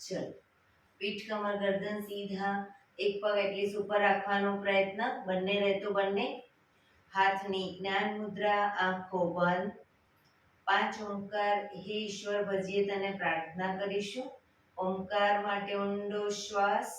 ચલો, પીઠ કમર ગરદન સીધા, એક પગ એટલીસ્ટ ઉપર રાખવાનો પ્રયત્ન, બંને રહેતો બંને. હાથની જ્ઞાન મુદ્રા, આંખો બંધ. 5 ઓમકાર હે ઈશ્વર ભજીએ તને પ્રાર્થના કરીશું. ઓમકાર માટે ઊંડો શ્વાસ.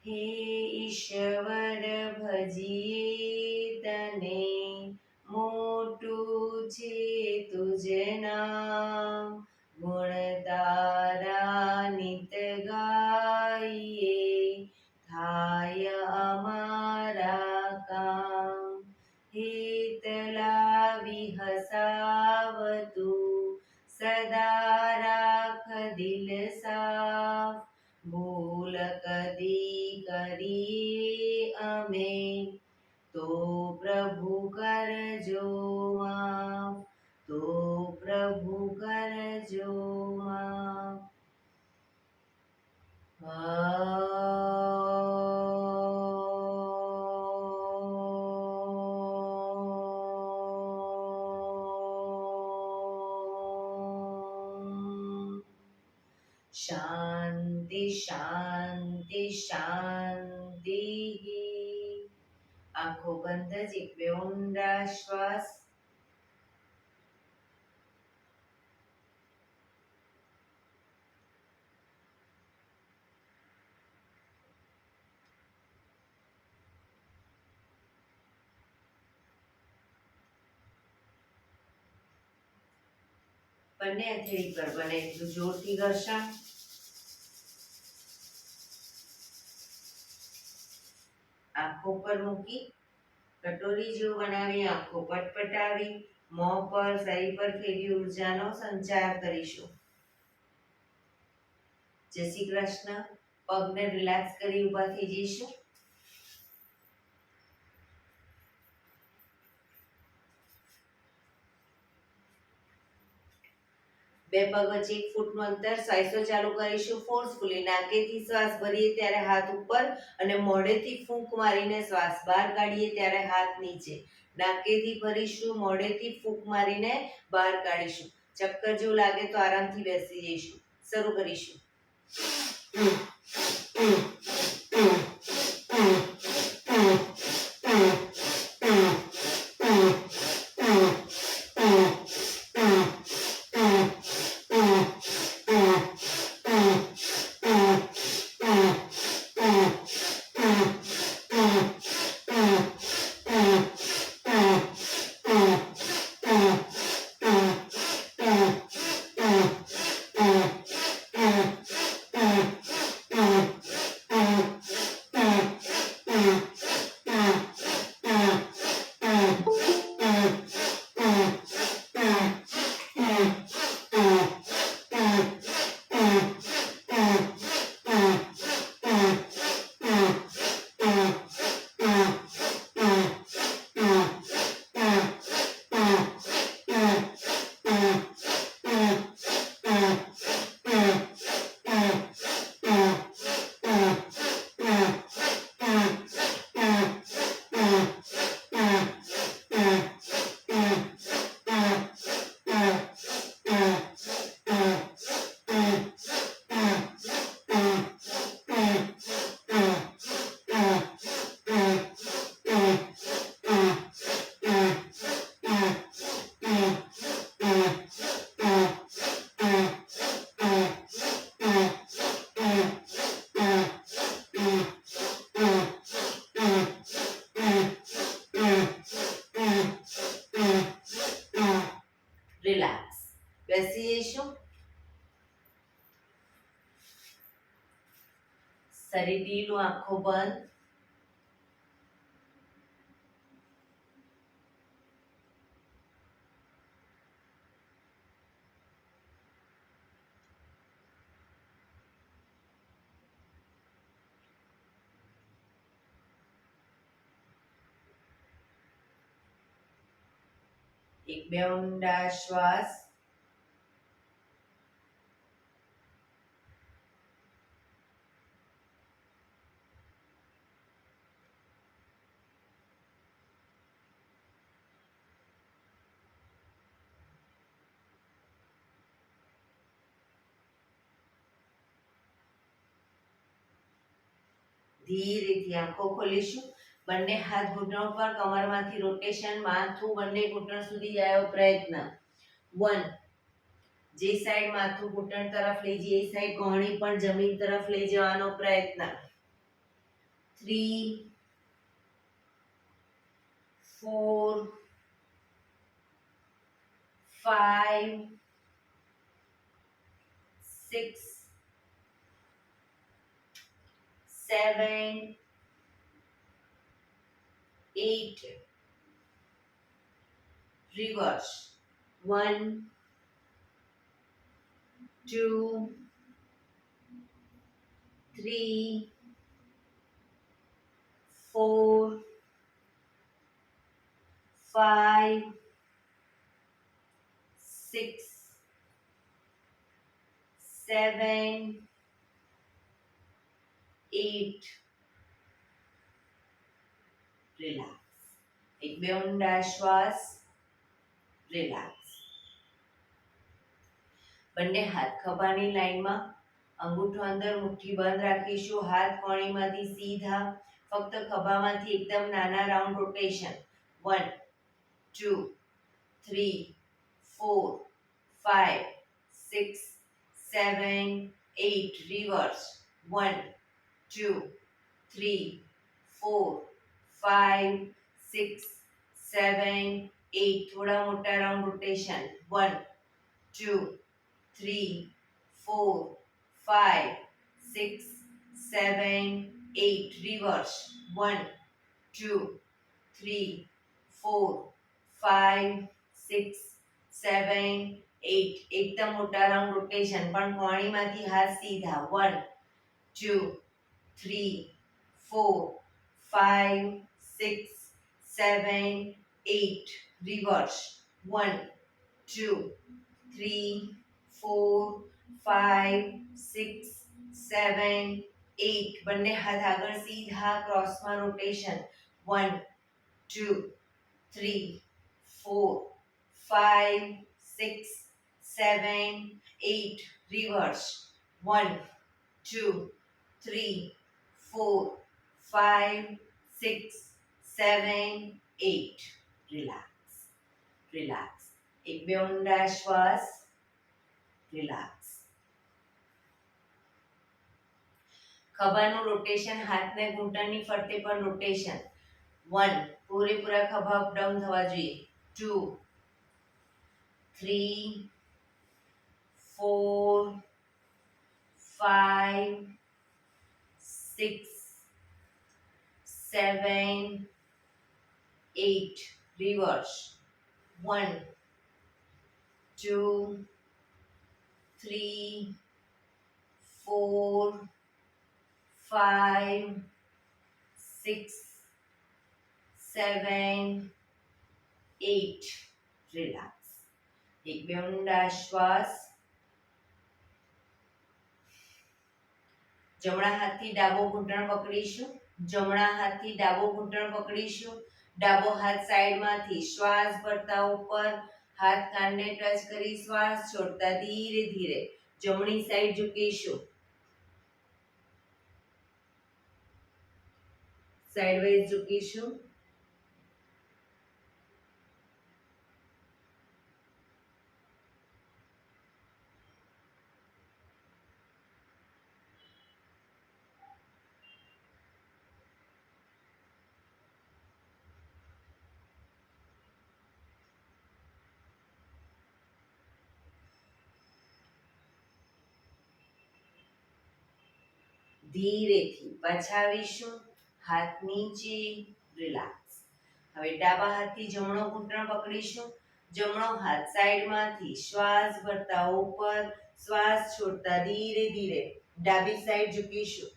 હે ઈશ્વર ભજીએ તને, મોટું છે તુજ નામ. ગુણ તારા નિત ગાઈએ, થાય અમારા કામ. હિત લાવી હસાવતું, સદા રાખ દિલ સાફ. ભૂલ કદી કરીએ અમે, તો પ્રભુ કરજો માફ. તો પ્રભુ કરજો માફ. શાંતિ શાંતિ શાંતિ. આંખો બંધ જ એક બે ઊંડા શ્વાસ. બંને હથેળી પર બને એટલું જોરથી ઘર્ષણ. આંખો પર મૂકી કટોરી જેવું બનાવી આંખો પટપટાવી, મોં પર શરીર પર ફેરી ઉર્જાનો સંચાર કરીશું. જય શ્રી કૃષ્ણ. પગને રિલેક્સ કરી ઊભા થઈ જઈશું. બે પગ વચ્ચે 1 ફૂટનું અંતર. શ્વાસો ચાલુ કરીશું ફોર્સફુલી. નાકેથી શ્વાસ ભરીએ ત્યારે હાથ ઉપર અને મોઢેથી ફૂંક મારીને શ્વાસ બહાર કાઢીએ ત્યારે હાથ નીચે. નાકેથી ભરીશું, મોઢેથી ફૂંક મારીને બહાર કાઢીશું. ચક્કર જેવું લાગે તો આરામથી બેસી જઈશું. શરૂ કરીશું. ફરી ઢીલું, આંખો બંધ. એક બે ઊંડા શ્વાસ. ધીરેથી આંખો ખોલીશું. બંને હાથ ઘૂંટણો પર, કમરમાંથી રોટેશન, માથું બંને ઘૂંટણ સુધી જાય એવો પ્રયત્ન. 1. જે સાઈડ માથું ઘૂંટણ તરફ લઈ જઈએ એ સાઈડ કોહણી પણ જમીન તરફ લઈ જવાનો પ્રયત્ન. 3 4 5 6 7 8 reverse. 1 2 3 4 5 6 7 8 રિલેક્સ. એક બે ઊંડા શ્વાસ. રિલેક્સ. બંને હાથ ખભાની લાઈનમાં, અંગૂઠો અંદર, મુઠ્ઠી બંધ રાખીશું. હાથ કોણીમાંથી સીધા, ફક્ત ખભામાંથી એકદમ નાના રાઉન્ડ રોટેશન. 1 2 3 4 5 6 7 8 રિવર્સ. 1 2 3 4 5 6 7 8 થોડા મોટા રાઉન્ડ રોટેશન. 1 2 3 4 5 6 7 8 reverse. 1 2 3 4 5 6 7 8 એકદમ મોટા રાઉન્ડ રોટેશન, પણ કોણીમાંથી હાથ સીધા. 1 2 3 4 5 6 7 8 reverse. 1 2 3 4 5 6 7 8 બંને હાથ આગળ સીધા, ક્રોસમાં રોટેશન. 1 2 3 4 5 6 7 8 reverse. 1 2 3 4 5 6 7 8 રિલેક્સ. રિલેક્સ. એક બે ઊંડા શ્વાસ. રિલેક્સ. ખભાનું રોટેશન, હાથને ઘૂંટણની ફરતે પણ રોટેશન. 1 પૂરેપૂરા ખભા અપ ડાઉન થવા જોઈએ. 2 3 4 5 6 7 8 reverse. 1 2 3 4 5 6 7 8 રિલેક્સ. એક બે ઊંડા શ્વાસ. જમણા હાથથી ડાબો ઘૂંટણ પકડીશું. જમણા હાથથી ડાબો ઘૂંટણ પકડીશું. ડાબો હાથ સાઈડમાંથી, શ્વાસ ભરતા ઉપર, હાથ કાનને ટચ કરી શ્વાસ છોડતા ધીરે ધીરે જમણી સાઈડ ઝૂકીશું. સાઈડવાઇઝ ઝૂકીશું. ધીરેથી પાછા આવીશું, હાથ નીચે, રિલેક્સ. હવે ડાબા હાથથી જમણો ઘૂંટણ પકડીશું, જમણો હાથ સાઈડમાંથી શ્વાસ ભરતા ઉપર, શ્વાસ છોડતા ધીરે ધીરે ડાબી સાઈડ ઝૂકીશું.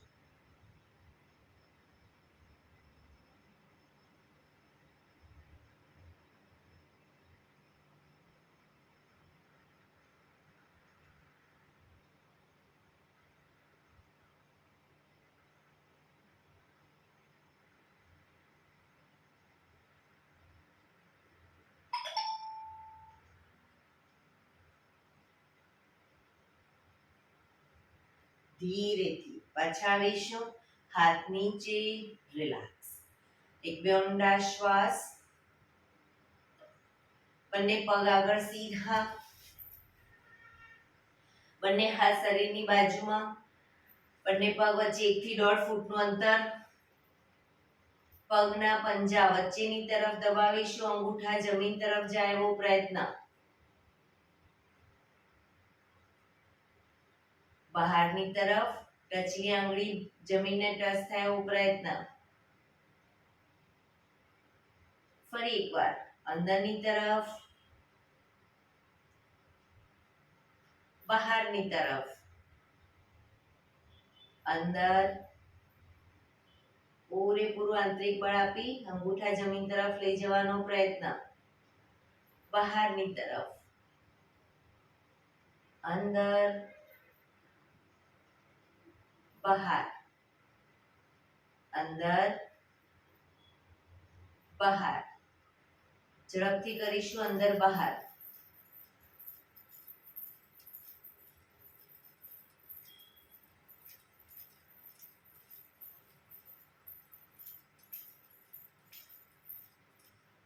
ધીરેથી પાછા આવીશું, હાથ નીચે, રિલેક્સ. એક બે ઊંડા શ્વાસ. બંને પગ આગળ સીધા, બંને હાથ શરીરની બાજુમાં, બંને પગ વચ્ચે 1 થી 1.5 ફૂટનું અંતર. પગના પંજા વચ્ચેની તરફ દબાવીશું, અંગૂઠા જમીન તરફ જાય એવો પ્રયત્ન. બહારની તરફ ટચની આંગળી જમીનને ટચ થાય એવો પ્રયત્ન. ફરી એકવાર અંદરની તરફ, બહારની તરફ. અંદર પૂરેપૂરું આંતરિક બળ આપી અંગૂઠા જમીન તરફ લઈ જવાનો પ્રયત્ન. બહારની તરફ, અંદર, બહાર, અંદર, બહાર. ઝડપથી કરીશું, અંદર બહાર.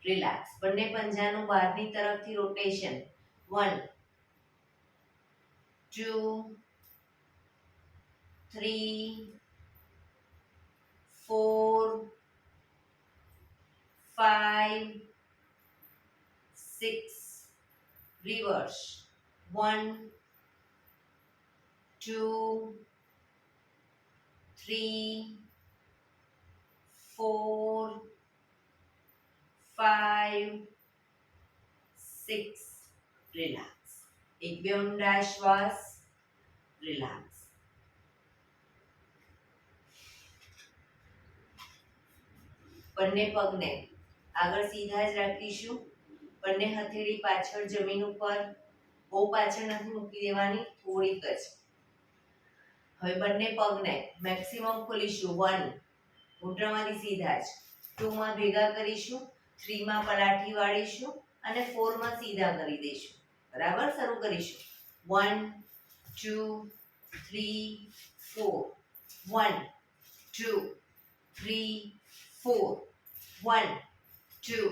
રિલેક્સ. બંને પંજાનું બહારની તરફથી રોટેશન. 1 2 3 4 5 6. રિવર્સ. 1 2 3 4 5 6. રિલેક્સ. એક બે ઊંડા શ્વાસ. રિલેક્સ. બંને પગને આગળ સીધા જ રાખીશું, બંને હથેળી પાછળ જમીન ઉપર, બહુ પાછળ નથી મૂકી દેવાની, થોડીક જ. હવે બંને પગને મેક્સિમમ ખોલીશું. 1 ઘૂંટણમાંથી સીધા જ, 2 માં ભેગા કરીશું, 3 માં પલાઠી વાળીશું અને 4 માં સીધા કરી દઈશું. બરાબર, શરૂ કરીશું. 1 2 3 4. 1 2 3 4. 1 2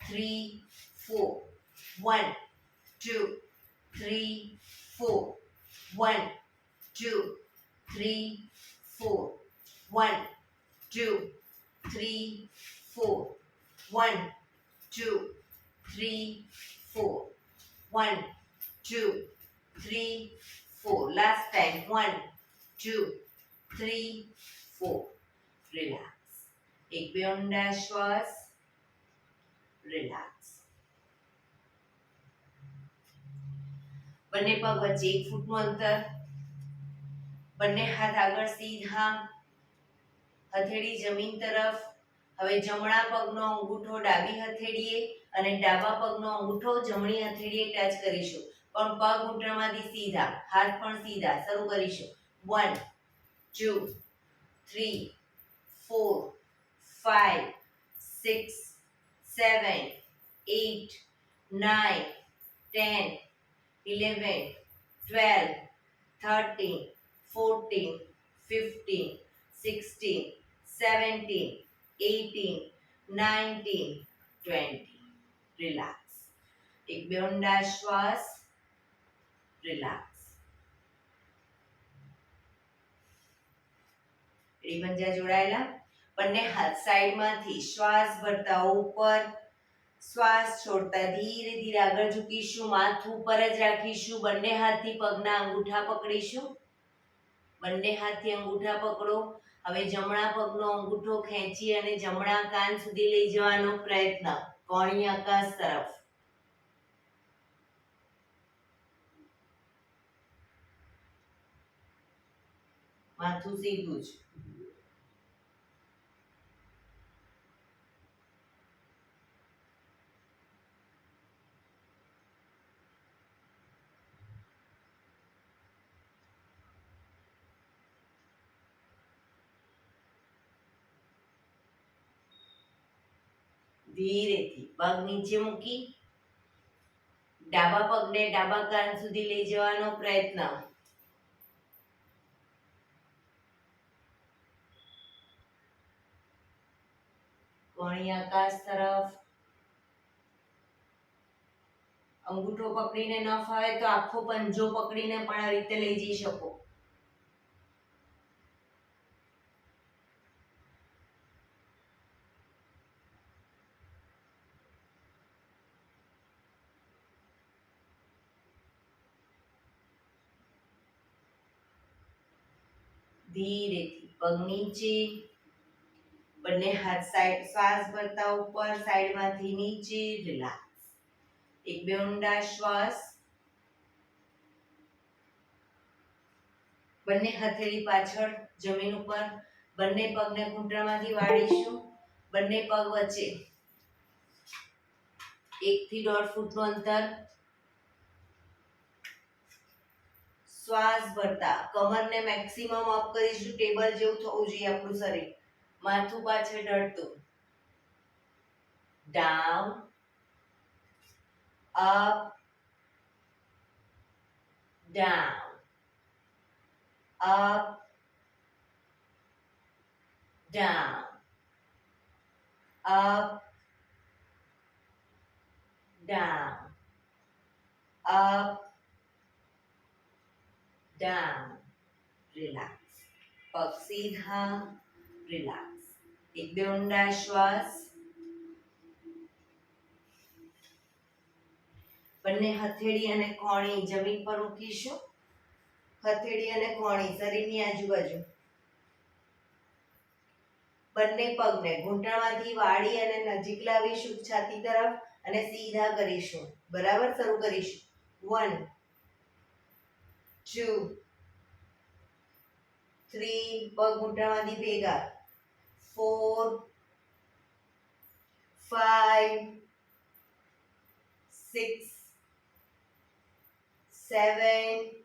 3 4. 1 2 3 4. 1 2 3 4. 1 2 3 4. 1 2 3 4. 1 2 3 4. Last time. 1 2 3 4. Relax. એક બે ઊંડા શ્વાસ. રિલેક્સ. બંને પગ વચ્ચે 1 ફૂટનું અંતર. બંને હાથ આગળ સીધા, હથેળી જમીન તરફ. હવે જમણા પગનો અંગૂઠો ડાબી હથેળીએ અને ડાબા પગનો અંગૂઠો જમણી હથેળીએ ટચ કરીશું, પણ પગ ઘૂંટણમાંથી સીધા, હાથ પણ સીધા. શરૂ કરીશું. 1 2 3 4 5 6 7 8 9 10 11 12 13 14 15 16 17 18 19 20. રિલેક્સ. એક બે ઊંડા શ્વાસ. રિલેક્સ. પંજા જોડાયેલા. બંને હાથ સાઈડમાંથી શ્વાસ ભરતા ઉપર, શ્વાસ છોડતા ધીરે ધીરે આગળ ઝૂકીશું, માથું ઉપર જ રાખીશું, બંને હાથથી પગના અંગૂઠા પકડીશું. બંને હાથથી અંગૂઠા પકડો. હવે જમણા પગનો અંગૂઠો ખેંચી અને જમણા કાન સુધી લઈ જવાનો પ્રયત્ન, કોણી આકાશ તરફ. માથું સીધું જ. ધીરેથી પગ નીચે મૂકી ડાબા પગને ડાબા કાન સુધી લઈ જવાનો પ્રયત્ન. કોણી આકાશ તરફ. અંગૂઠો પકડીને ન ફાવે તો આખો પંજો પકડીને પણ આ રીતે લઈ જઈ શકો. ધીરેથી પગ નીચે, બંને હાથ સાઈડ, શ્વાસ ભરતા ઉપર, સાઈડમાંથી નીચે, રિલેક્સ. એક બે ઊંડા શ્વાસ. બંને હથેળી પાછળ જમીન ઉપર, બંને પગને ઘૂંટણમાંથી વાળીશું. બંને પગ વચ્ચે 1 થી 1.5 ફૂટનું અંતર. શ્વાસ ભરતા કમરને મેક્સિમમ અપ કરીશું. ટેબલ જેવું થવું જોઈએ આપણું શરીર. માથું પાછળ ઢળતું. Down, up, down, up, down, up, down, up, down. Relax. પગ સીધા, રિલેક્સ. એક બે ઊંડા શ્વાસ. બંને હથેળી અને કોણી જમીન પર મૂકીશું. હથેળી અને કોણી શરીરની આજુબાજુ. બંને પગને ઘૂંટણમાંથી વાળી અને નજીક લાવીશું છાતી તરફ અને સીધા કરીશું. બરાબર, શરૂ કરીશું. 1 2 3, પગ ઘૂંટણમાંથી ભેગા. 4 5 6 7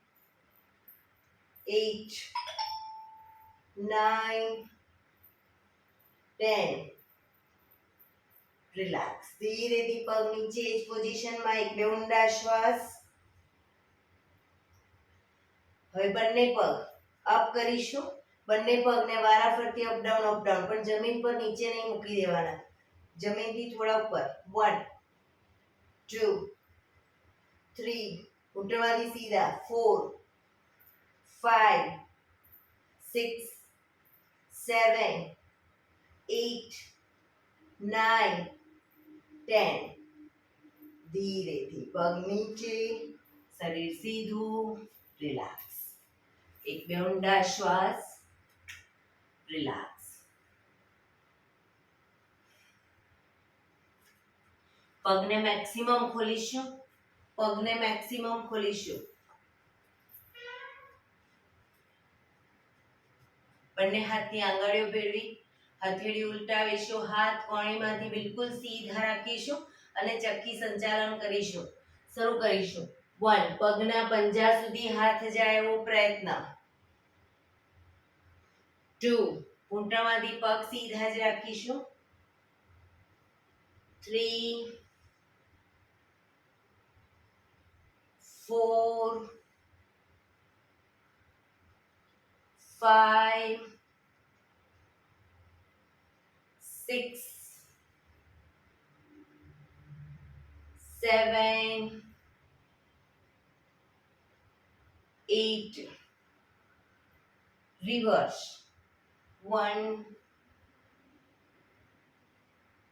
8 9 10. રિલેક્સ. ધીરેથી પગ નીચે જ પોઝિશનમાં. એક બે ઊંડા શ્વાસ. હવે બંને પગ અપ કરીશું. બંને પગને વારાફરતી અપડાઉન પણ જમીન પર નીચે નહીં મૂકી દેવાના. જમીનથી થોડા ઉપર. 1 2 3, ઘૂંટણમાંથી સીધા. 4 5 6 7 8 9 10. ધીરેથી પગ નીચે, શરીર સીધું, રિલેક્સ. એક બે ઊંડા શ્વાસ. રિલેક્સ. પગને મેક્સિમમ ખોલીશું. પગને મેક્સિમમ ખોલીશું. બંને હાથની આંગળીઓ ભેળવી, હથેળી ઉલટાવીશું. હાથ કોણીમાંથી બિલકુલ સીધા રાખીશું અને ચક્કી સંચાલન કરીશું. શરૂ કરીશું. 1, પગના પંજા સુધી હાથ જાય એવો પ્રયત્ન. 2, ઘૂંટણમાંથી પગ સીધા જ રાખીશું. 3 4 5 6 7 8. Reverse. 1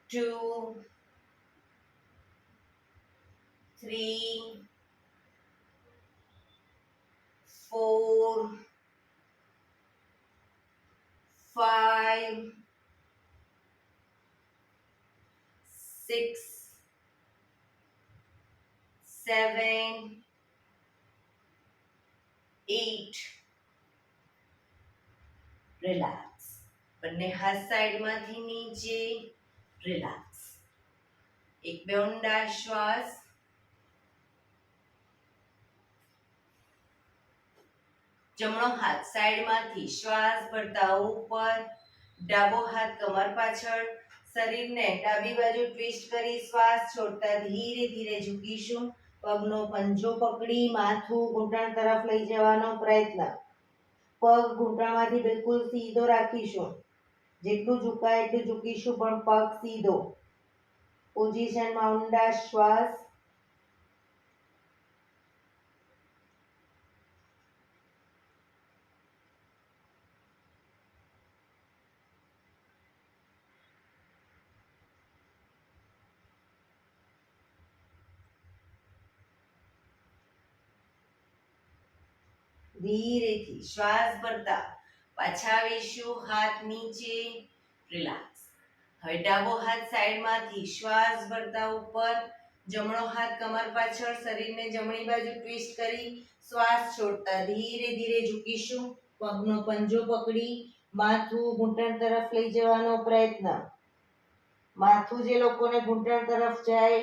2 3 4 5 6 7 8 રિલેક્સ. બંને હાથ સાઈડમાંથી નીચે, રિલેક્સ. એક બે ઊંડા શ્વાસ. જમણો હાથ સાઈડમાંથી શ્વાસ ભરતા ઉપર, ડાબો હાથ કમર પાછળ, શરીરને ડાબી બાજુ ટ્વિસ્ટ કરી શ્વાસ છોડતા ધીરે ધીરે ઝૂકીશું. પગનો પંજો પકડી માથું ઘૂંટણ તરફ લઈ જવાનો પ્રયત્ન. પગ ઘૂંટણમાંથી બિલકુલ સીધો રાખીશું. જેટલું ઝુકાય એટલું ઝૂકીશું, પણ પગ સીધો. પોઝિશનમાં ઊંડા શ્વાસ. ધીરેથી શ્વાસ ભરતા પાછા આવીશું. હાથ નીચે, રિલેક્સ. હવે ડાબો હાથ સાઈડમાંથી શ્વાસ ભરતા ઉપર, જમણો હાથ કમર પાછળ, શરીરને જમણી બાજુ ટ્વિસ્ટ કરી શ્વાસ છોડતા ધીરે ધીરે ઝૂકીશું. પગનો પંજો પકડી માથું ઘૂંટણ તરફ લઈ જવાનો પ્રયત્ન. માથું જે લોકોને ઘૂંટણ તરફ જાય,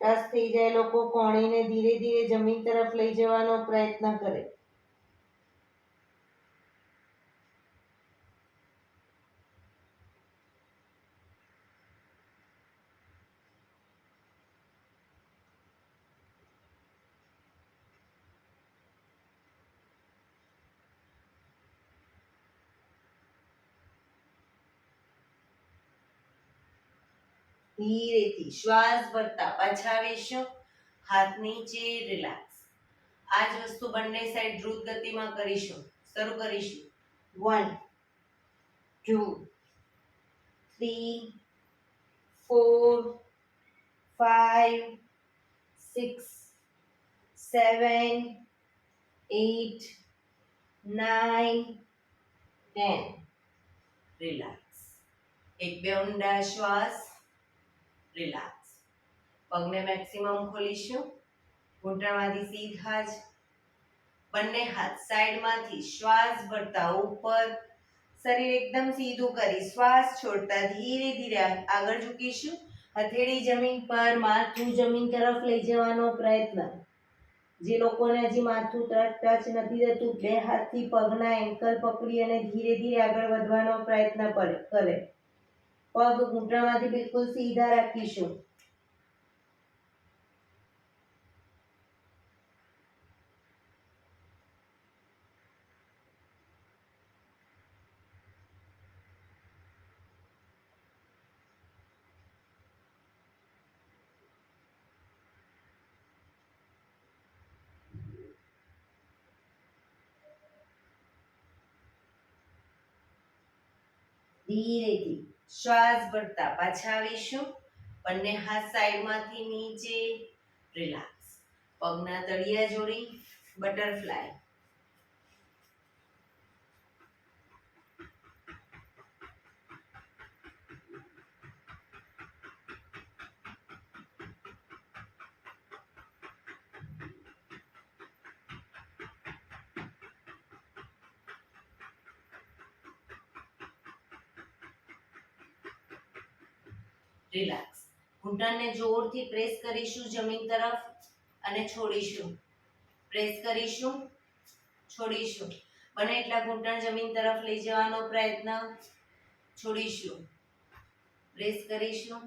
ટચ થઈ જાય, લોકો કોણીને ધીરે ધીરે જમીન તરફ લઈ જવાનો પ્રયત્ન કરે. ધીરેથી શ્વાસ ભરતા પાછા આવીશું. હાથ નીચે, રિલેક્સ. આ જ વસ્તુ બંને સાઈડ દ્રુત ગતિમાં કરીશું. શરૂ કરીશું. 1 2 3 4 5 6 7 8 9 10. રિલેક્સ. એક બે ઊંડા શ્વાસ. રિલેક્સ. પગને મેક્સિમમ ખોલીશું. ઘૂંટણમાંથી સીધા જ. બંને હાથ સાઈડમાંથી શ્વાસ ભરતા ઉપર, શરીર એકદમ સીધું કરી શ્વાસ છોડતા ધીરે ધીરે આગળ ઝૂકીશું. હથેળી જમીન પર, માથું જમીન તરફ લઈ જવાનો પ્રયત્ન. જે લોકોને હજી માથું ટચ નથી થતું, બે હાથથી પગના એન્કલ પકડી અને ધીરે ધીરે આગળ વધવાનો પ્રયત્ન કરે. પગ ઘૂંટણમાંથી બિલકુલ સીધા રાખીશું. ધીરેથી શ્વાસ ભરતા પાછા આવીશું. બંને હાથ સાઈડમાંથી નીચે, રિલેક્સ. પગના તળિયા જોડી, બટરફ્લાય. રિલેક્સ. ઘૂંટણને જોરથી પ્રેસ કરીશું જમીન તરફ અને છોડીશું. પ્રેસ કરીશું, છોડીશું. બને એટલા ઘૂંટણ જમીન તરફ લઈ જવાનો પ્રયત્ન. છોડીશું. પ્રેસ કરીશું,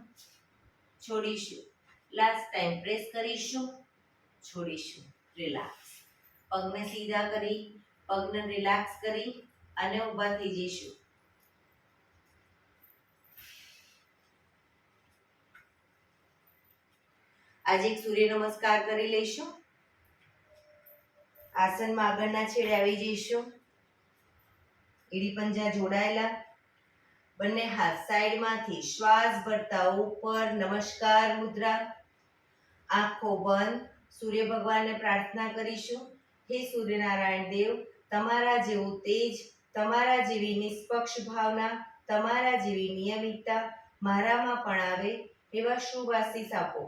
છોડીશું. લાસ્ટ ટાઈમ પ્રેસ કરીશું, છોડીશું. રિલેક્સ. પગને સીધા કરી, પગને રિલેક્સ કરી અને ઊભા થઈ જઈશું. આજે એક સૂર્ય નમસ્કાર કરી લઈશું. આસનમાં આગળના છેડે આવી જઈશું. એડી પંજા જોડાયેલા. બંને હાથ સાઈડમાંથી શ્વાસ ભરતા ઉપર, નમસ્કાર મુદ્રા. આંખો બંધ. સૂર્ય ભગવાનને પ્રાર્થના કરીશું. હે સૂર્યનારાયણ દેવ, તમારા જેવું તેજ તમારા જેવી નિષ્પક્ષ ભાવના, તમારા જેવી નિયમિતતા મારામાં પણ આવે એવા શુભ આશીષ આપો.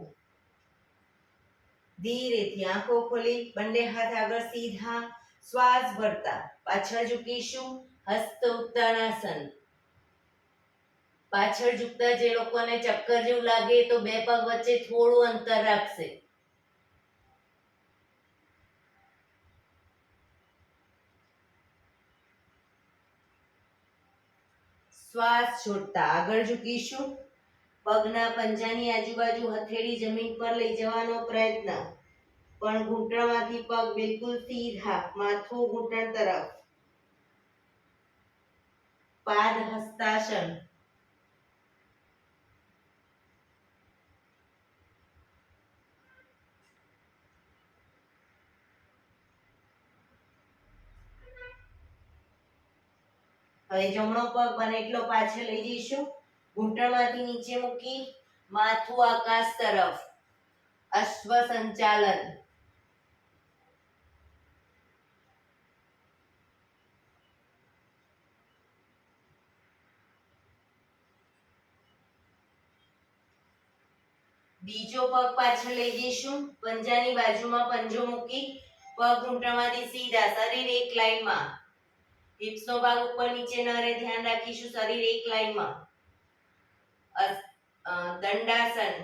ધીરેથી આંખો ખોલી બંને હાથ આગળ સીધા, શ્વાસ ભરતા પાછળ ઝૂકીશું. હસ્ત ઉત્તાનાસન. પાછળ ઝૂકતા જે લોકોને ચક્કર જેવું લાગે તો બે પગ વચ્ચે થોડું અંતર રાખશે. શ્વાસ છોડતા આગળ ઝૂકીશું. પગના પંજાની આજુબાજુ હથેળી જમીન પર લઈ જવાનો પ્રયત્ન, પણ ઘૂંટણમાંથી પગ બિલકુલ સીધા, માથું ઘૂંટણ તરફ. પાદ હસ્તાસન. હવે જમણો પગ બને એટલો પાછળ લઈ જઈશું. ઘૂંટણમાંથી નીચે મૂકી માથું આકાશ તરફ. અશ્વ સંચાલન. બીજો પગ પાછળ લઈ જઈશું. પંજાની બાજુમાં પંજો મૂકી પગ ઘૂંટણમાંથી સીધા, શરીર એક લાઈનમાં. હિપ્સનો ભાગ ઉપર નીચે ન રહે, ધ્યાન રાખીશું. શરીર એક લાઈનમાં. દંડાસન.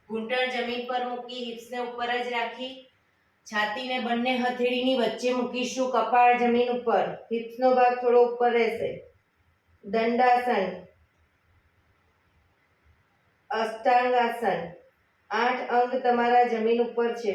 ઘૂંટણ જમીન પર મૂકી હિપ્સને ઉપર જ રાખી છાતીને બંને હથેળીની વચ્ચે મૂકીશું. કપાળ જમીન ઉપર, હિપ્સનો ભાગ થોડો ઉપર રહેશે. દંડાસન. અષ્ટાંગાસન. 8 અંગ તમારા જમીન ઉપર છે.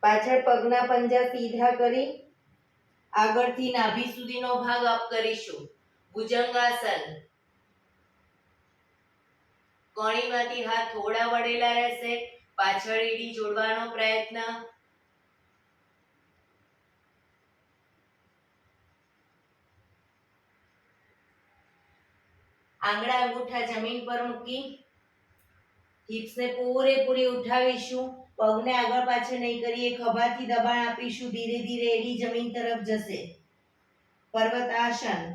પાછળ પગના પંજા સીધા કરી આગળથી નાભી સુધીનો ભાગ અપ કરીશું. ભુજંગાસન. કોણીમાંથી હાથ થોડા વળેલા રહેશે. પાછળ એડી જોડવાનો પ્રયત્ન. આંગળા અંગૂઠા જમીન પર મૂકી હિપ્સને પૂરેપૂરી ઉઠાવીશું. પગને આગળ પાછળ નહીં કરીએ, ખભાથી દબાણ આપીશું. ધીરે ધીરે એડી જમીન તરફ જશે. પર્વતાસન.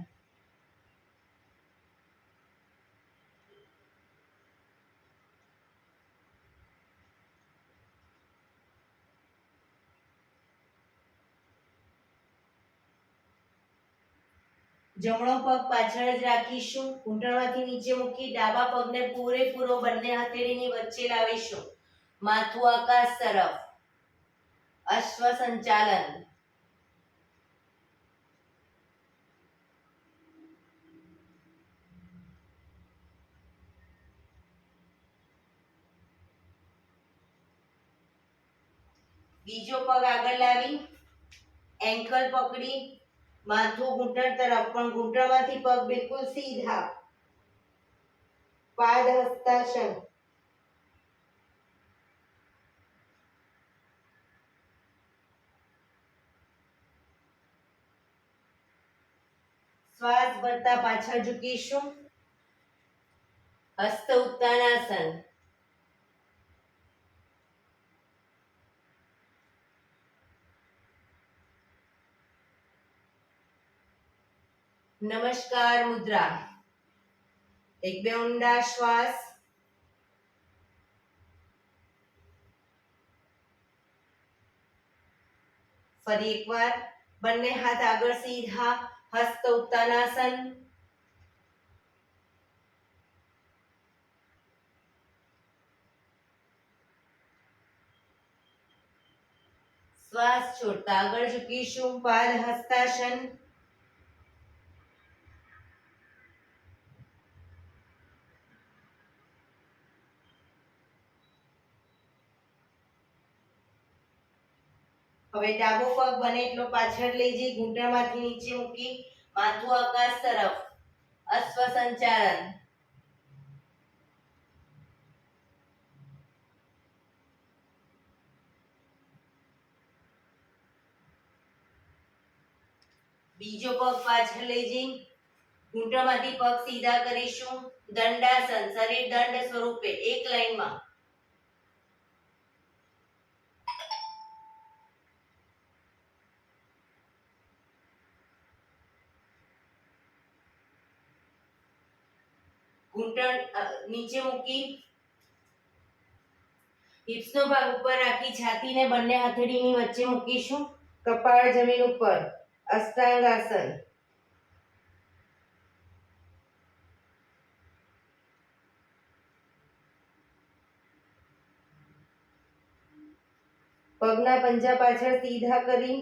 જમણો પગ પાછળ જ રાખીશું. ઘૂંટણમાંથી નીચે મૂકી ડાબા પગને પૂરેપૂરો બંને હથેળીની વચ્ચે લાવીશું. માથું આકાશ તરફ. અશ્વ સંચાલન. બીજો પગ આગળ લાવી એન્કલ પકડી માથું ઘૂંટણ તરફ, પણ ઘૂંટણમાંથી પગ બિલકુલ સીધા. પાદ હસ્તાસન. શ્વાસ ભરતા પાછળ ઝૂકીશું. હસ્ત ઉત્તાનાસન. નમસ્કાર મુદ્રા. એક બે ઊંડા શ્વાસ. ફરી એકવાર બંને હાથ આગળ સીધા. હસ્ત ઉત્તાનાસન. શ્વાસ છોડતા આગળ ઝૂકીશું. પાદ હસ્તાસન. હવે ડાબો પગ બને એટલો પાછળ લઈ જઈ ઘૂંટણમાંથી નીચે મૂકી માથું આકાશ તરફ. અશ્વ સંચાલન. બીજો પગ પાછળ લઈ જઈ ઘૂંટણમાંથી પગ સીધા કરીશું. દંડાસન, શરીર દંડ સ્વરૂપે એક લાઈનમાં. ઘૂંટણ નીચે મૂકી હિપ્સનો ભાગ ઉપર રાખી છાતીને બંને હથેળીની વચ્ચે મૂકીશું. કપાળ જમીન ઉપર. અષ્ટાંગાસન. પગના પંજા પાછળ સીધા કરી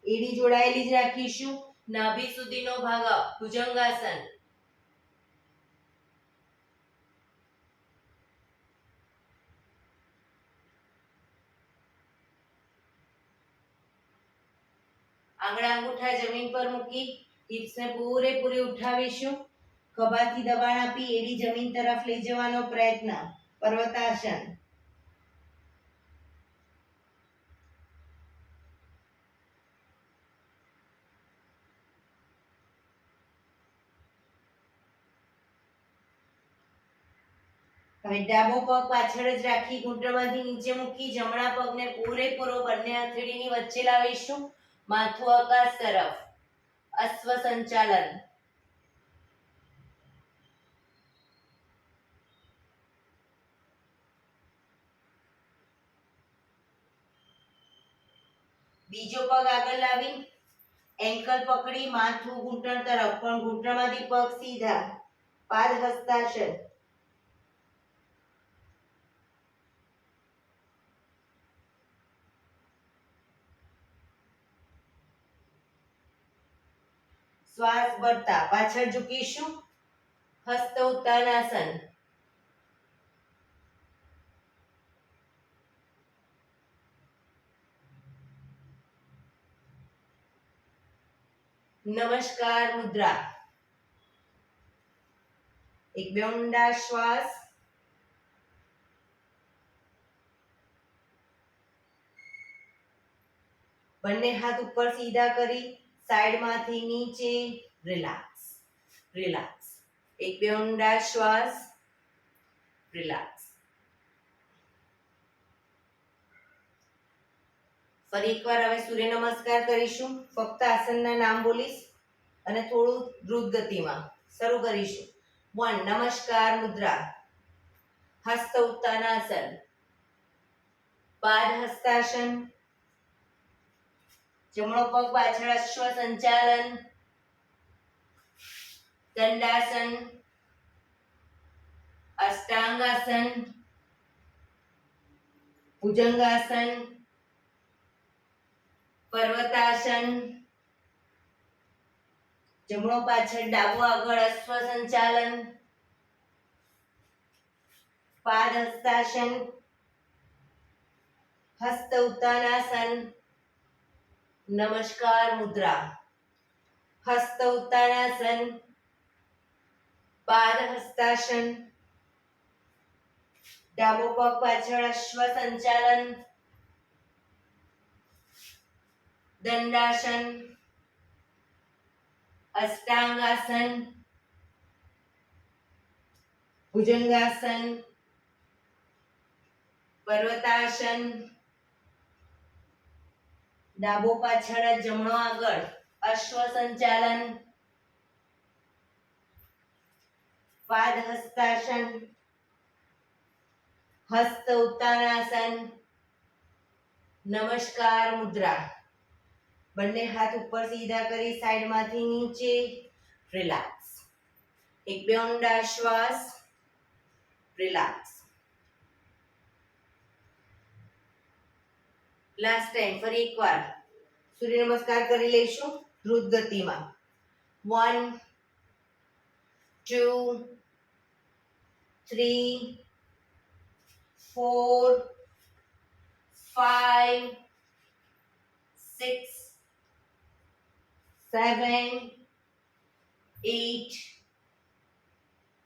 એડી જોડાયેલી જ રાખીશું. નાભી સુધીનો ભાગ ભુજંગાસન. આંગળા અંગૂઠા જમીન પર મૂકી હિપ્સને પૂરેપૂરી ઉઠાવીશું. ખભાથી દબાણ આપી એડી જમીન તરફ લઈ જવાનો પ્રયત્ન. પર્વતાસન. હવે ડાબો પગ પાછળ જ રાખી ઘૂંટણમાંથી નીચે મૂકી જમણા પગને પૂરેપૂરો બંને હથેળીની વચ્ચે લાવીશું. માથું આકાશ તરફ. અશ્વ સંચાલન. બીજો પગ આગળ લાવી એન્કલ પકડી માથું ઘૂંટણ તરફ, પણ ઘૂંટણમાંથી પગ સીધા. પાદ હસ્તાસન. શ્વાસ ભરતા પાછળ ઝૂકીશું. હસ્ત ઉત્તાનાસન. નમસ્કાર મુદ્રા. એક બે ઊંડા શ્વાસ. બંને હાથ ઉપર સીધા કરી સાઈડમાંથી નીચે. Relax, relax. એક બે ઊંડા શ્વાસ. રિલેક્સ. ફરી એકવાર હવે સૂર્ય નમસ્કાર કરીશું. ફક્ત આસનના નામ બોલીશ અને થોડું દ્રુત ગતિમાં શરૂ કરીશું. 1. નમસ્કાર મુદ્રા. હસ્ત ઉત્તાનાસન. પાદ હસ્તાસન. જમણો પગ પાછળ અશ્વ સંચાલન. દંડાસન. અષ્ટાંગાસન. ભુજંગાસન. પર્વતાસન. જમણો પાછળ ડાબો આગળ અશ્વ સંચાલન. પાદ હસ્તાસન. હસ્ત ઉત્તાનાસન. નમસ્કાર મુદ્રા. હસ્ત ઉત્તાનાસન. પાદ હસ્તાસન. ડાબો પગ પાછળ અશ્વ સંચાલન. દંડાસન. અષ્ટાંગાસન. ભુજંગાસન. પર્વતાસન. ડાબો પાછળ જમણો આગળ અશ્વ સંચાલન. પાદ હસ્તાસન. હસ્ત ઉત્તાનાસન. નમસ્કાર મુદ્રા. બંને હાથ ઉપર સીધા કરી સાઈડમાંથી નીચે. રિલેક્સ. એક બે ઊંડા શ્વાસ. રિલેક્સ. લાસ્ટ ટાઈમ ફરી એકવાર સૂર્ય નમસ્કાર કરી લઈશું દ્રુત ગતિમાં. 1 2 3 4 5 6 7 8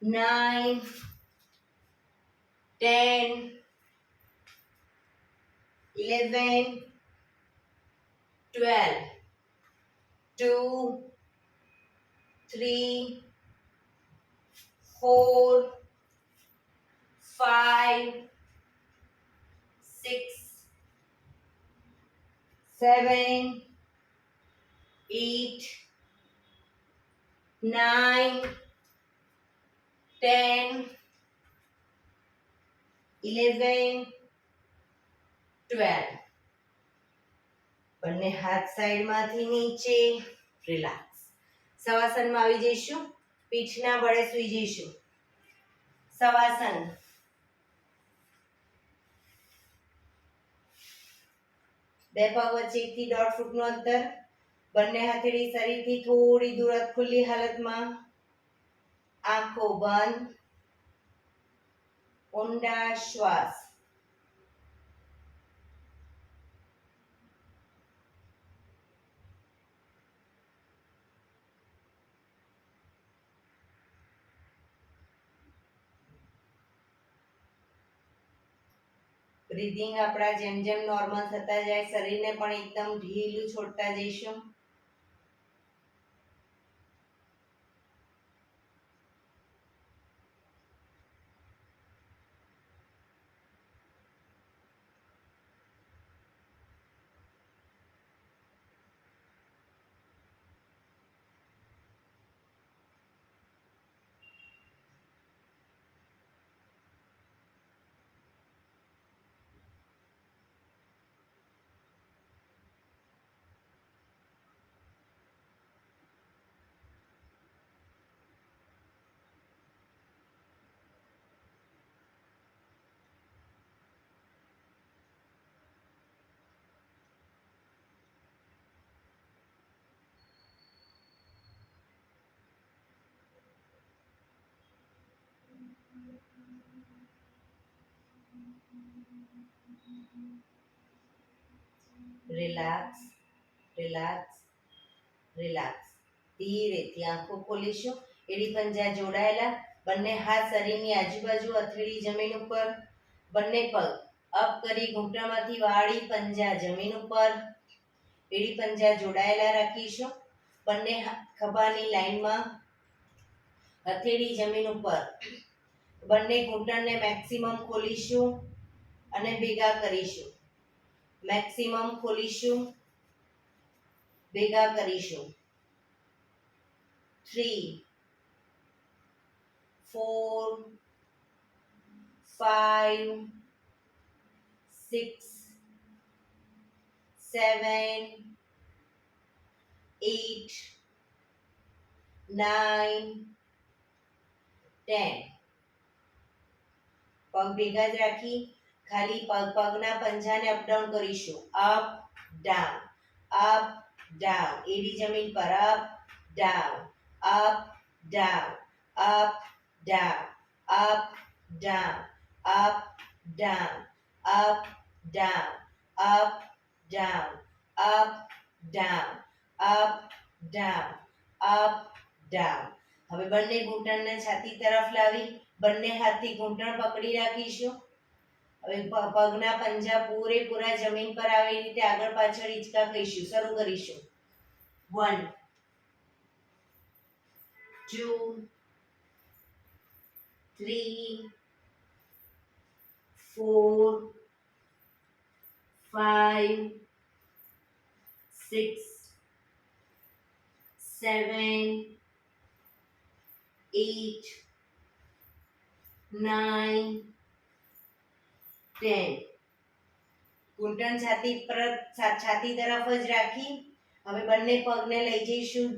9 10 11 12 2, 3, 4, 5, 6, 7, 8, 9, 10, 11, 12. બંને હાથ સાઈડમાંથી નીચે, રિલેક્સ. શવાસનમાં આવી જઈશું, પીઠના બળે સૂઈ જઈશું. શવાસન. બે પગ વચ્ચે 1 થી 1.5 ફૂટનું અંતર. બંને હથેળી શરીરથી થોડી દૂર ખુલ્લી હાલતમાં. આંખો બંધ. ઊંડા શ્વાસ. બ્રીધિંગ આપણા જેમ જેમ નોર્મલ થતા જાય, શરીરને પણ એકદમ ઢીલું છોડતા જઈશું. Relax, relax, relax. ધીરેથી આંખો ખોલીશું. એડી પંજા જોડાયેલા. બંને હાથ શરીરની આજુબાજુ, હથેળી જમીન ઉપર. બંને પગ અપ કરી ઘૂંટણમાંથી વાળી, પંજા જમીન ઉપર. એડી પંજા જોડાયેલા રાખીશું. બંને ખભાની લાઈનમાં, હથેળી જમીન ઉપર. બંને ઘૂંટણને મેક્સિમમ ખોલીશું અને ભેગા કરીશું. મેક્સિમમ ખોલીશું, ભેગા કરીશું. 3, 4, 5, 6, 7, 8, 9, 10. પગ ભેગા જ રાખી ખાલી પગના પંજાને અપડાઉન કરીશું. Up down, up down. એડી જમીન પર. Up down, up down, up down, up down, up down, up down, up down, up down, up down, up down. હવે બંને ઘૂંટણને છાતી તરફ લાવી બંને હાથથી ઘૂંટણ પકડી રાખીશું. હવે પગના પંજા પૂરેપૂરા જમીન પર આવે એ રીતે આગળ પાછળ હિંચકા કહીશું. શરૂ કરીશું. 1, 2, 3, 4, 5, 6, 7, 8, 9, 10. ઘૂંટણ છાતી તરફ જ રાખી હવે બંને પગને લઈ જઈશું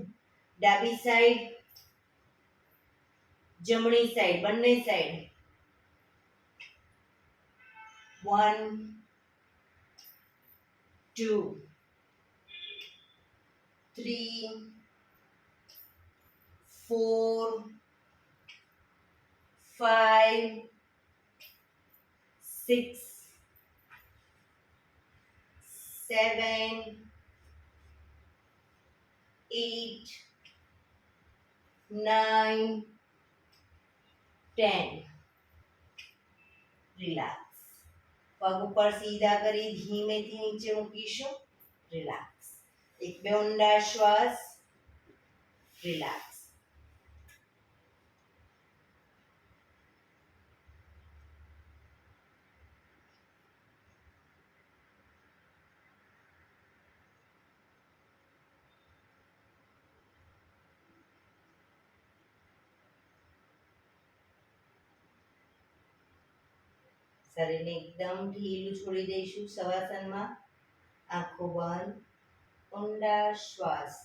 ડાબી સાઈડ, જમણી સાઈડ, બંને સાઈડ. 1, 2, 3, 4, 5, 6, 7, 8, 9, 10. રિલેક્સ. પગ ઉપર સીધા કરી ધીમેથી નીચે મૂકીશું. રિલેક્સ. એક બે ઊંડા શ્વાસ. રિલેક્સ. શરીરને એકદમ ઢીલું છોડી દઈશું શવાસનમાં. આંખો બંધ. ઊંડા શ્વાસ.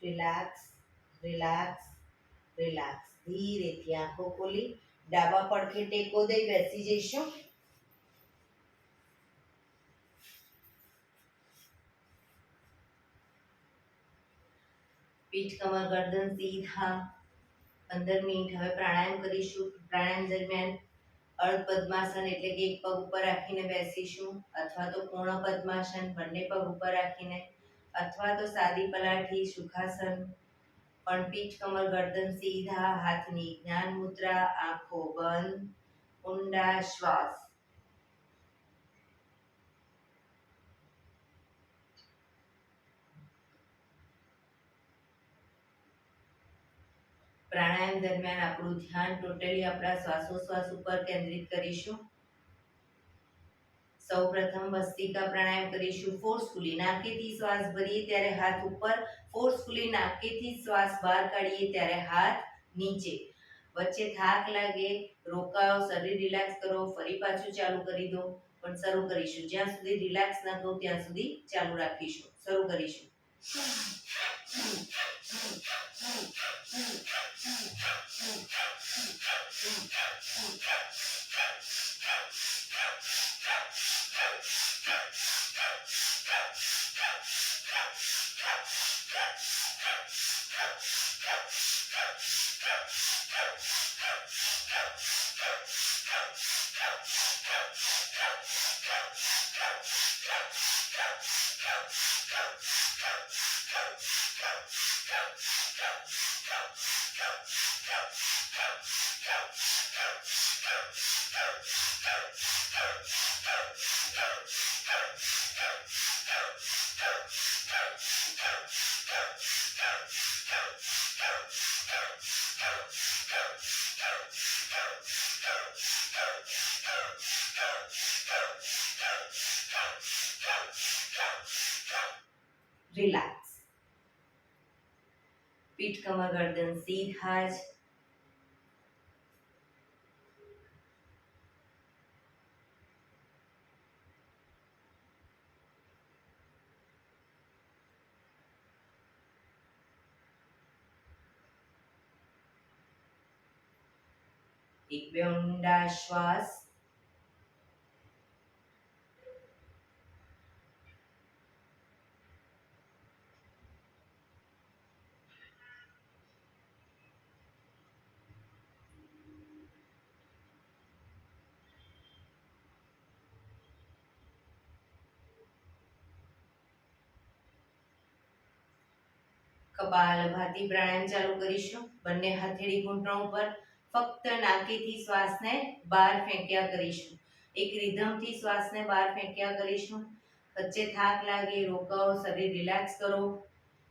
રિલેક્સ. રિલેક્સ. રિલેક્સ. ધીરેથી આંખો ખોલી ડાબા પડખે ટેકો દઈ બેસી જઈશું. પીઠ કમર ગરદન સીધા. 15 મિનિટ હવે પ્રાણાયામ કરીશું. પ્રાણાયામ દરમિયાન અર્ધ પદ્માસન એટલે કે એક પગ ઉપર રાખીને બેસીશું, અથવા તો પૂર્ણ પદ્માસન બંને પગ ઉપર રાખીને, અથવા તો સાદી પલાઠી સુખાસન. પણ પીઠ કમર ગરદન સીધા, હાથની જ્ઞાન મુદ્રા, આંખો બંધ. ઊંડા શ્વાસ. પ્રાણાયામ દરમિયાન આપણું ધ્યાન ટોટલી આપણા શ્વાસોશ્વાસ ઉપર કેન્દ્રિત કરીશું. સૌપ્રથમ ભસ્ત્રિકા પ્રાણાયામ કરીશું. ફોર્સફુલી નાકેથી શ્વાસ ભરીએ ત્યારે હાથ ઉપર, ફોર્સફુલી નાકેથી શ્વાસ બહાર કાઢીએ ત્યારે હાથ નીચે. વચ્ચે થાક લાગે, રોકાઓ, શરીર રિલેક્સ કરો, ફરી પાછું ચાલુ કરી દો. પણ શરૂ કરીશું. જ્યાં સુધી રિલેક્સ ના થવું ત્યાં સુધી ચાલુ રાખીશું. શરૂ કરીશું. રિલેક્સ. પીઠ કમર ગરદન સીધા જ. એક બે ઊંડા શ્વાસ. કપાલભાતિ પ્રાણાયામ ચાલુ કરીશું. બંને હથેળી ઘૂંટણ ઉપર. ફક્ત નાકેથી શ્વાસને બહાર ફેંક્યા કરીશું. એક રિધમથી શ્વાસને બહાર ફેંક્યા કરીશું. વચ્ચે થાક લાગે, રોકાઓ, શરીર રિલેક્સ કરો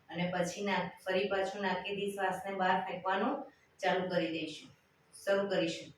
અને પછી ફરી પાછું નાકેથી શ્વાસને બહાર ફેંકવાનું ચાલુ કરી દઈશું. શરૂ કરીશું.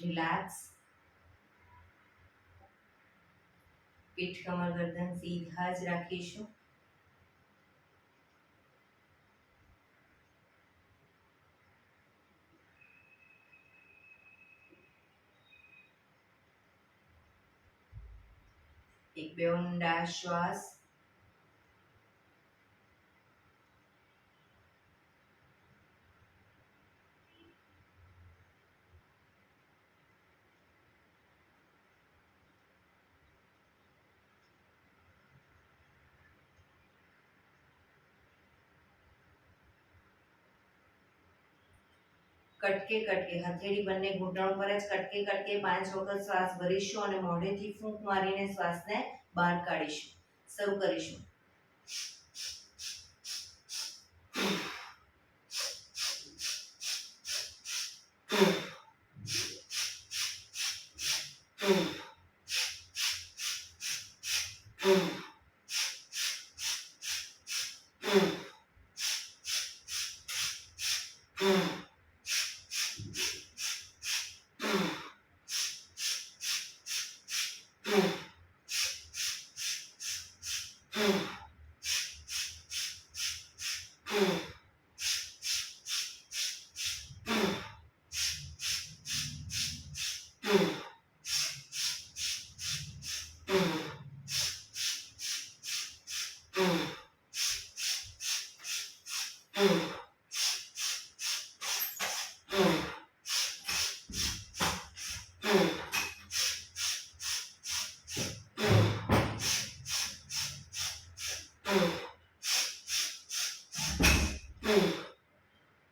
રિલેક્સ. પીઠ કમર ગરદન સીધા જ રાખીશું. એક બે ઊંડા શ્વાસ. કટકે કટકે હથેળી બંને ઘૂંટણ પર જ કટકે કટકે 5 વખત શ્વાસ ભરીશું અને મોઢેથી ફૂંક મારીને શ્વાસને બહાર કાઢીશું. શરૂ કરીશું.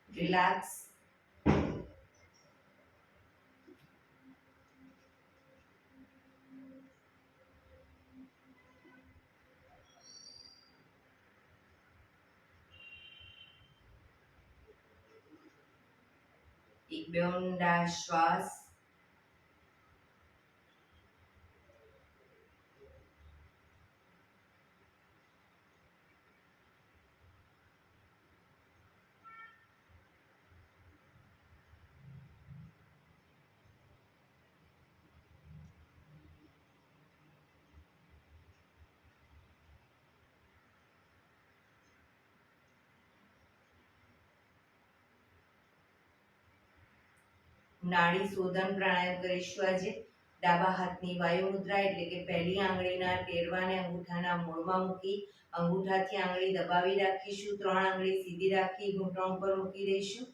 રિલેક્સ. એક બે ઊંડા શ્વાસ. નાડી શોધન પ્રાણાયામ કરીશું આજે. ડાબા હાથની વાયુ મુદ્રા એટલે કે પહેલી આંગળીના ટેરવાને અંગૂઠાના મૂળમાં મૂકી અંગૂઠાથી આંગળી દબાવી રાખીશું. 3 આંગળી સીધી રાખી ઘૂંટણ ઉપર મૂકી દઈશું.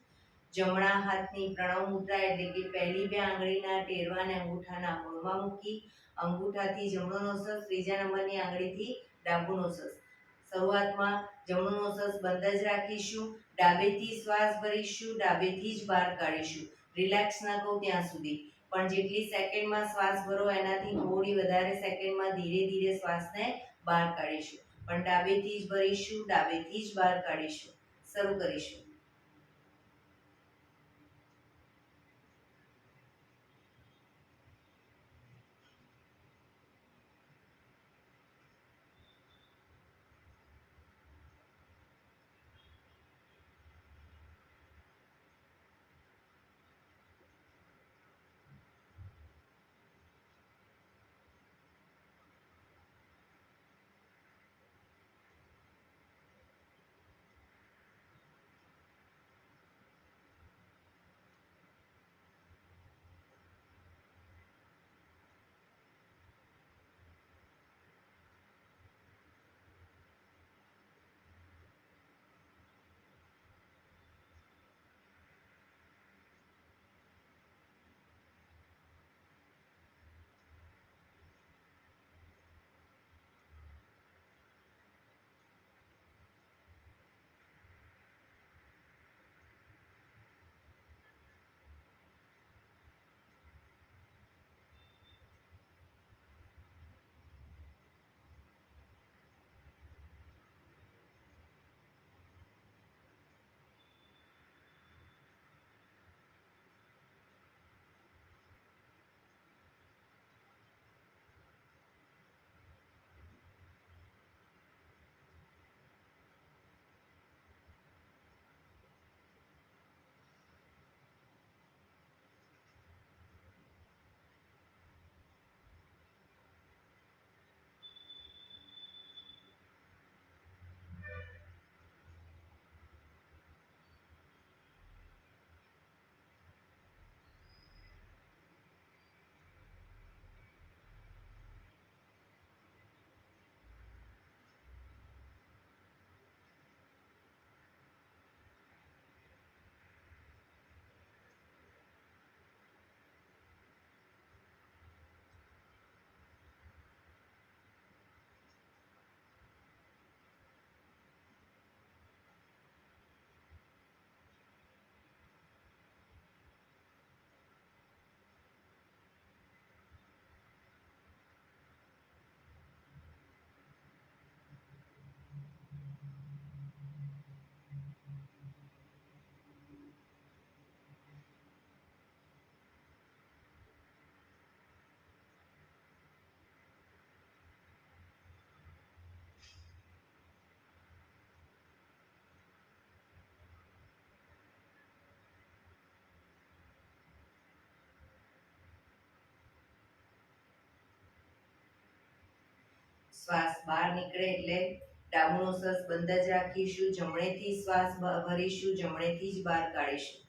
જમણા હાથની પ્રણવ મુદ્રા એટલે કે પહેલી 2 આંગળીના ટેરવાને અંગૂઠાના મૂળમાં મૂકી અંગૂઠાથી જમણો નોસસ, ત્રીજા નંબરની આંગળીથી ડાબુ નોસસ. શરૂઆતમાં જમણું નોસસ બંધ જ રાખીશું. ડાબેથી શ્વાસ ભરીશું, ડાબેથી જ બહાર કાઢીશું. રિલેક્સ ના કહું ત્યાં સુધી. પણ જેટલી સેકન્ડમાં શ્વાસ ભરો એનાથી થોડી વધારે સેકન્ડમાં ધીરે ધીરે શ્વાસને બહાર કાઢીશું. પણ ડાબેથી જ ભરીશું, ડાબેથી જ બહાર કાઢીશું. શરૂ કરીશું. શ્વાસ બહાર નીકળે એટલે ડાબું નોઝ બંધ જ રાખીશું. જમણેથી શ્વાસ ભરીશું, જમણેથી જ બહાર કાઢીશું.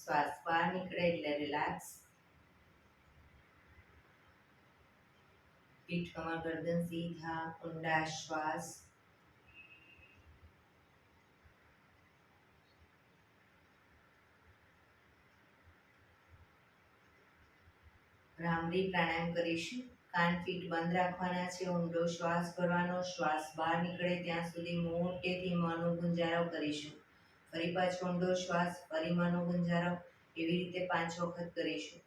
શ્વાસ બહાર નીકળે એટલે રિલેક્સ. પીઠ, કમર, ગરદન સીધા, ઊંડા શ્વાસ. ભ્રામરી પ્રાણાયામ કરીશું. કાન પીઠ બંધ રાખવાના છે. ઊંડો શ્વાસ ભરવાનો. શ્વાસ બહાર નીકળે ત્યાં સુધી મોટેથી મોંનો ગુંજારો કરીશું. ફરી પાછો ઊંડો શ્વાસ, ફરી મોંનો ગુંજારો. એવી રીતે 5 વખત કરીશું.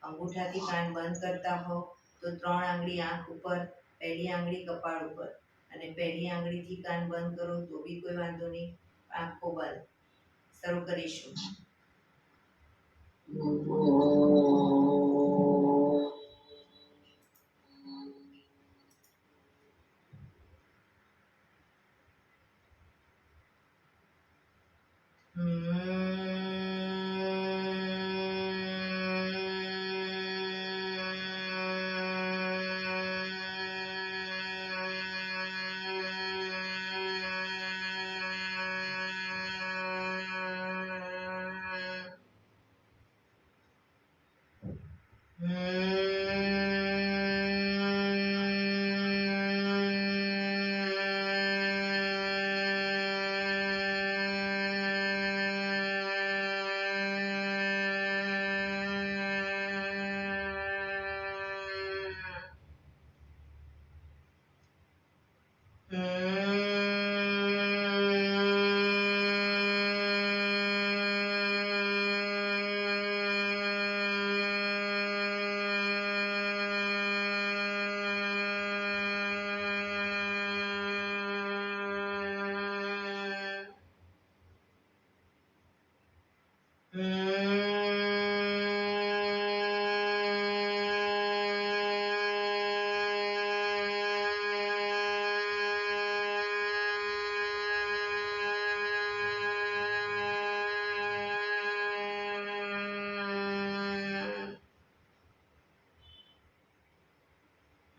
અંગૂઠાથી કાન બંધ કરતા હો તો 3 આંગળી આંખ ઉપર, પહેલી આંગળી કપાળ ઉપર, અને પહેલી આંગળીથી કાન બંધ કરો તો બી કોઈ વાંધો નહીં. આંખો બંધ. શરૂ કરીશું.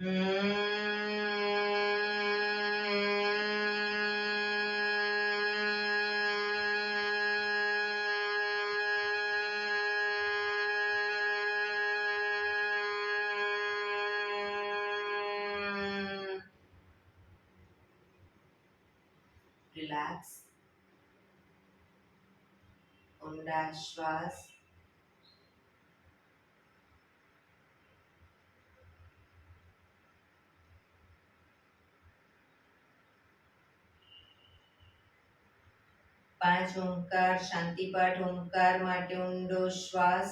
રિલેક્સ. ઊંડા શ્વાસ. પાંચ ઓમકાર શાંતિપાઠ ઓમકાર માટે ઊંડો શ્વાસ.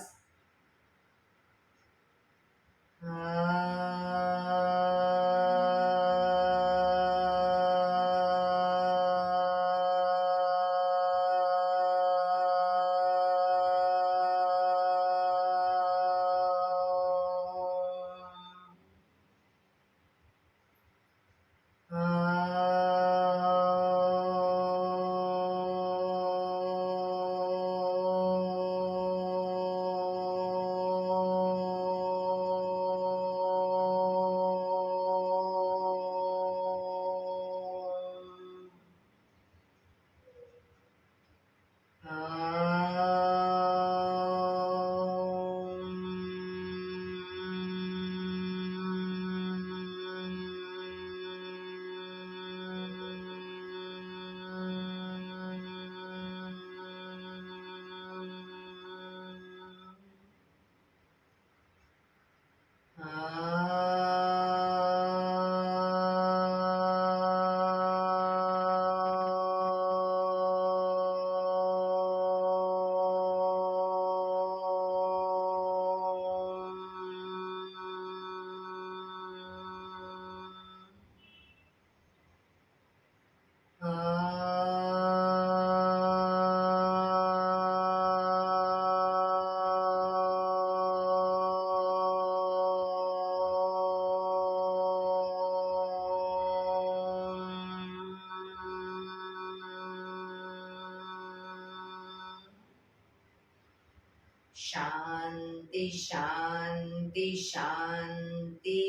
શાંતિ શાંતિ શાંતિ.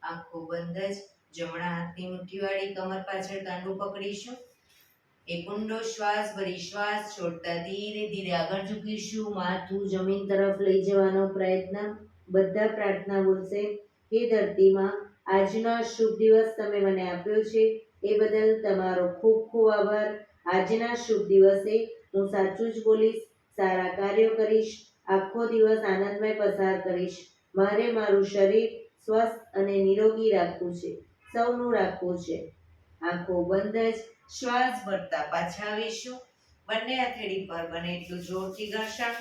આંખો બંધ જ. જમણા હાથની મુઠ્ઠી વાળી કમર પાછળ કાંડું પકડીશું. એક ઊંડો શ્વાસ ભરી શ્વાસ છોડતા ધીરે ધીરે આગળ ઝૂકીશું. માથું જમીન તરફ લઈ જવાનો પ્રયત્ન. બધા પ્રાર્થના બોલશે. હે ધરતીમાં, આજનો શુભ દિવસ તમે મને આપ્યો છે એ બદલ તમારો ખૂબ ખૂબ આભાર. આજના શુભ દિવસે હું સાચું જ બોલીશ, સારા કાર્યો કરીશ, આખો દિવસ આનંદમય પસાર કરીશ. મારે મારું શરીર સ્વસ્થ અને નિરોગી રાખવું છે, સૌનું રાખવું છે. આંખો બંધ જ શ્વાસ ભરતા પાછા આવીશું. બંને હથેળી પર બને એટલું જોરથી ઘર્ષણ.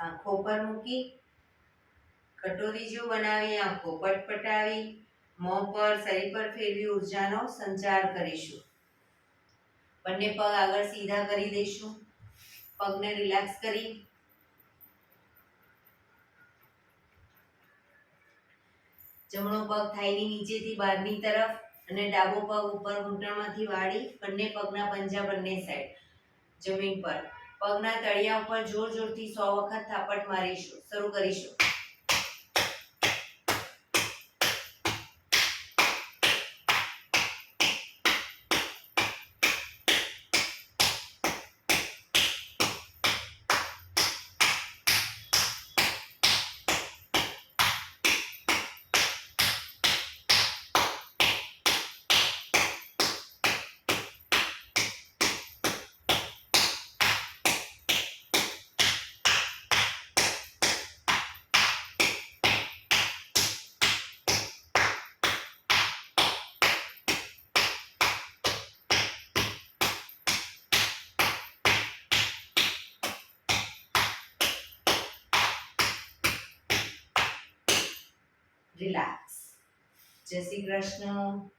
આંખો પર મૂકી કટોરી જેવું બનાવી આંખો પટપટાવી મોં પર શરીર પર ફેરવી ઉર્જાનો સંચાર કરીશું. બંને પગ આગળ સીધા કરી દઈશું. પગને રિલેક્સ કરી જમણો પગ થાઈની નીચેથી બહારની તરફ અને ડાબો પગ ઉપર ઘૂંટણમાંથી વાળી બંને પગના પંજા બંને સાઈડ જમીન પર. પગના તળિયા ઉપર જોર જોરથી 100 વખત થાપટ મારીશું. શરૂ કરીશું. રિલેક્સ. જય શ્રી કૃષ્ણ.